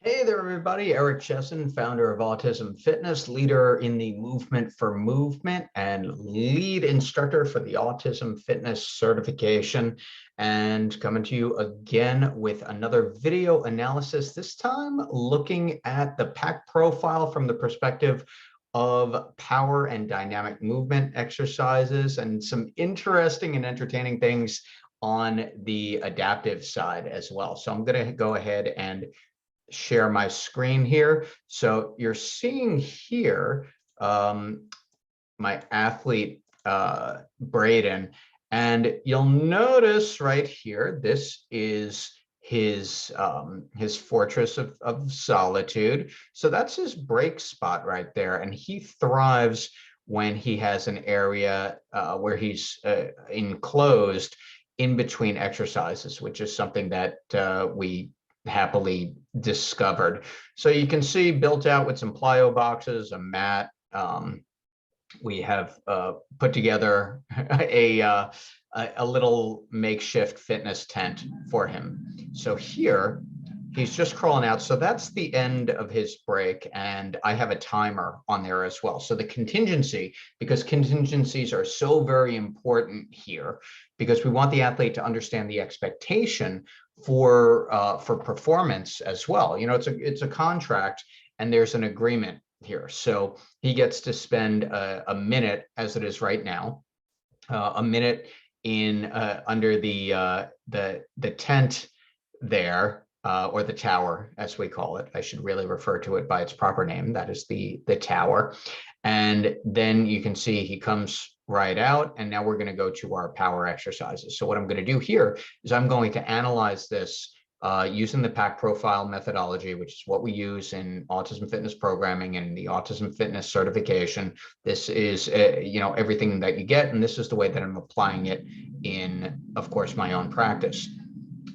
Hey there, everybody. Eric Chessen, founder of Autism Fitness, leader in the Movement for Movement, and lead instructor for the Autism Fitness certification. And coming to you again with another video analysis, this time looking at the PAC profile from the perspective of power and dynamic movement exercises and some interesting and entertaining things on the adaptive side as well. So I'm going to go ahead and share my screen here. So you're seeing here my athlete Braden, and you'll notice right here, this is his fortress of solitude. So that's his break spot right there, and he thrives when he has an area where he's enclosed in between exercises, which is something that we happily discovered. So you can see built out with some plyo boxes, a mat. We have put together a little makeshift fitness tent for him. So here he's just crawling out. So that's the end of his break. And I have a timer on there as well. So the contingency, because contingencies are so very important here, because we want the athlete to understand the expectation for performance as well. You know, it's a contract and there's an agreement here. So he gets to spend a minute, as it is right now, a minute in under the tent there, or the tower, as we call it. I should really refer to it by its proper name. That is the tower. And then you can see he comes right out, and now we're going to go to our power exercises. So what I'm going to do here is I'm going to analyze this using the PAC profile methodology, which is what we use in Autism Fitness programming and the Autism Fitness certification. This is you know, everything that you get, and this is the way that I'm applying it in, of course, my own practice.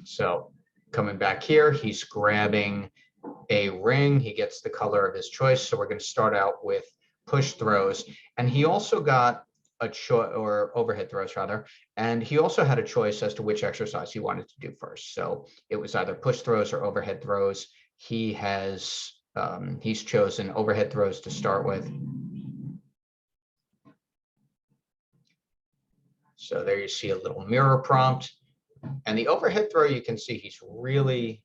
So coming back here, he's grabbing a ring. He gets the color of his choice. So we're going to start out with push throws, and he also got a choice, or overhead throws rather, and he also had a choice as to which exercise he wanted to do first. So it was either push throws or overhead throws. He has he's chosen overhead throws to start with. So there you see a little mirror prompt, and the overhead throw, you can see he's really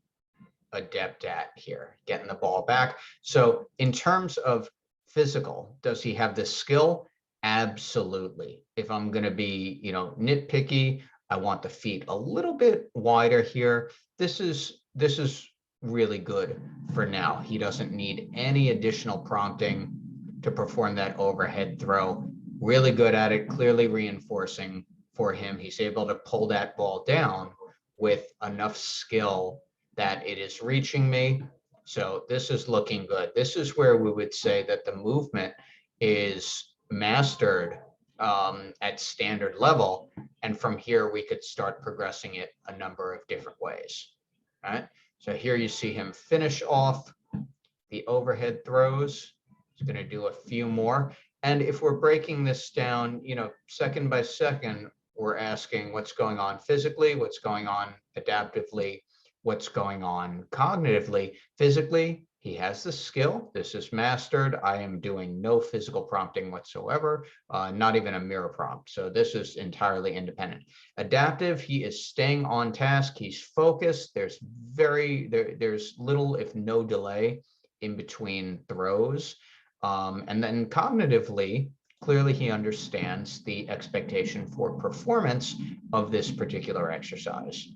adept at here, getting the ball back. So in terms of physical, does he have the skill? Absolutely. If I'm going to be, you know, nitpicky, I want the feet a little bit wider here. This is really good for now. He doesn't need any additional prompting to perform that overhead throw. Really good at it, clearly reinforcing for him. He's able to pull that ball down with enough skill that it is reaching me. So this is looking good. This is where we would say that the movement is mastered at standard level. And from here, we could start progressing it a number of different ways. All right. So here you see him finish off the overhead throws. He's going to do a few more. And if we're breaking this down, you know, second by second, we're asking what's going on physically, what's going on adaptively, what's going on cognitively. Physically, he has the skill. This is mastered. I am doing no physical prompting whatsoever, not even a mirror prompt. So this is entirely independent. Adaptive, he is staying on task. He's focused. There's little, if no delay in between throws. And then cognitively, clearly he understands the expectation for performance of this particular exercise.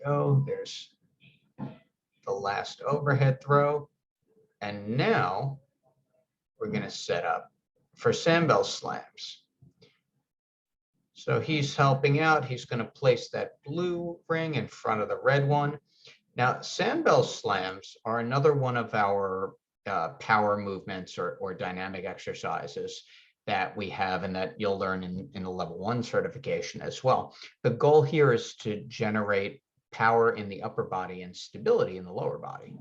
Go, there's the last overhead throw. And now we're going to set up for Sandbell slams. So he's helping out. He's going to place that blue ring in front of the red one. Now, Sandbell slams are another one of our power movements or dynamic exercises that we have and that you'll learn in the level 1 certification as well. The goal here is to generate power in the upper body and stability in the lower body.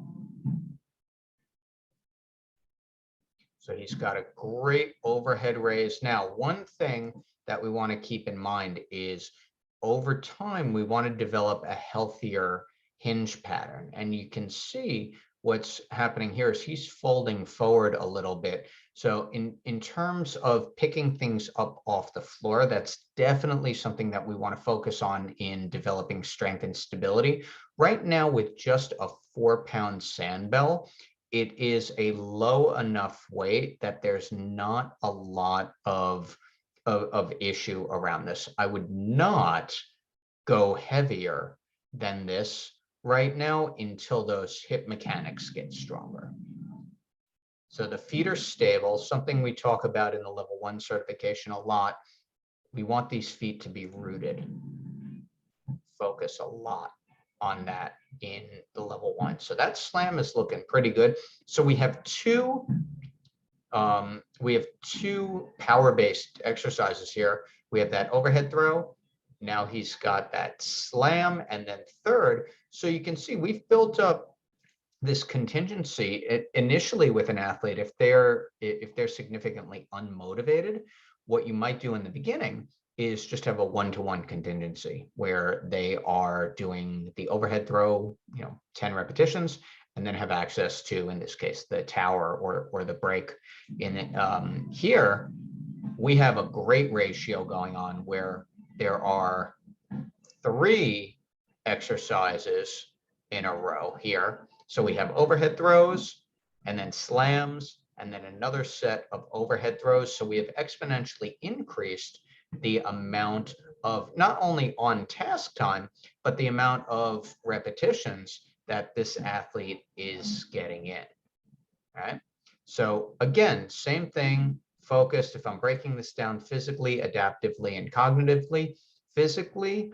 So he's got a great overhead raise. Now, one thing that we want to keep in mind is over time, we want to develop a healthier hinge pattern. And you can see what's happening here is he's folding forward a little bit. So in terms of picking things up off the floor, that's definitely something that we want to focus on in developing strength and stability. Right now, with just a 4-pound Sandbell, it is a low enough weight that there's not a lot of issue around this. I would not go heavier than this right now until those hip mechanics get stronger. So the feet are stable, something we talk about in the level 1 certification a lot. We want these feet to be rooted. Focus a lot on that in the level 1. So that slam is looking pretty good. So we have two power-based exercises here. We have that overhead throw. Now he's got that slam, and then third. So you can see we've built up this contingency initially with an athlete. If they're significantly unmotivated, what you might do in the beginning is just have a 1-to-1 contingency where they are doing the overhead throw, 10 repetitions, and then have access to, in this case, the tower or the break. Here, we have a great ratio going on where there are 3 exercises in a row here. So we have overhead throws and then slams and then another set of overhead throws. So we have exponentially increased the amount of not only on task time, but the amount of repetitions that this athlete is getting in. All right. So again, same thing, focused. If I'm breaking this down physically, adaptively, and cognitively, physically,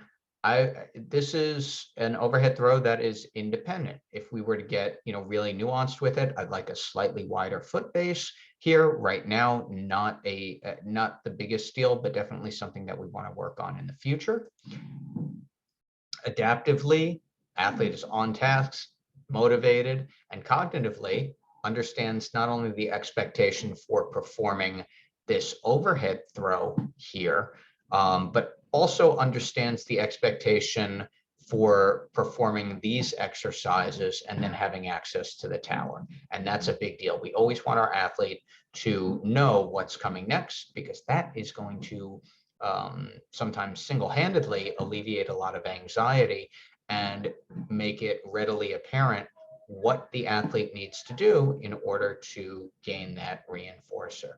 this is an overhead throw that is independent. If we were to get, really nuanced with it, I'd like a slightly wider foot base here. Right now, not the biggest deal, but definitely something that we want to work on in the future. Adaptively, athlete is on tasks, motivated, and cognitively understands not only the expectation for performing this overhead throw here, but also understands the expectation for performing these exercises and then having access to the tower. And that's a big deal. We always want our athlete to know what's coming next, because that is going to sometimes single-handedly alleviate a lot of anxiety and make it readily apparent what the athlete needs to do in order to gain that reinforcer.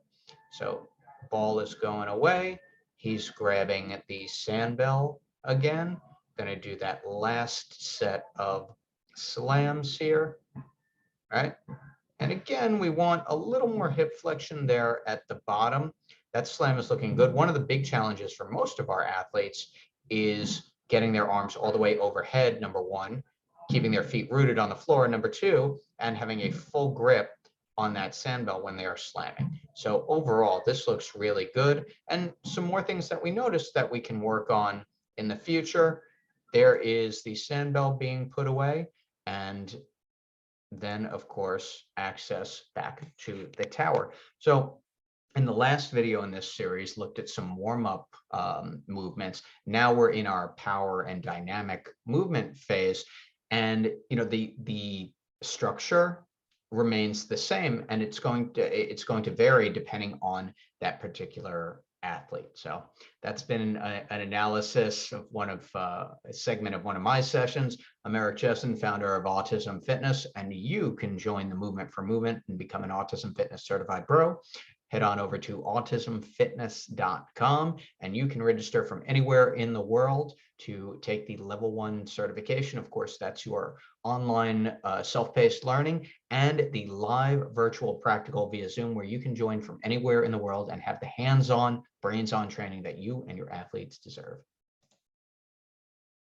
So ball is going away. He's grabbing the Sandbell again. Going to do that last set of slams here. All right. And again, we want a little more hip flexion there at the bottom. That slam is looking good. One of the big challenges for most of our athletes is getting their arms all the way overhead, number 1, keeping their feet rooted on the floor, number 2, and having a full grip on that Sandbell when they are slamming. So overall, this looks really good. And some more things that we noticed that we can work on in the future. There is the Sandbell being put away, and then, of course, access back to the tower. So in the last video in this series, looked at some warm-up movements. Now we're in our power and dynamic movement phase. And the structure remains the same, and it's going to vary depending on that particular athlete. So that's been an analysis of a segment of one of my sessions. I'm Eric Chessen, founder of Autism Fitness, and you can join the movement for movement and become an Autism Fitness certified pro. Head on over to autismfitness.com and you can register from anywhere in the world to take the level 1 certification. Of course, that's your online self-paced learning and the live virtual practical via Zoom, where you can join from anywhere in the world and have the hands-on, brains-on training that you and your athletes deserve.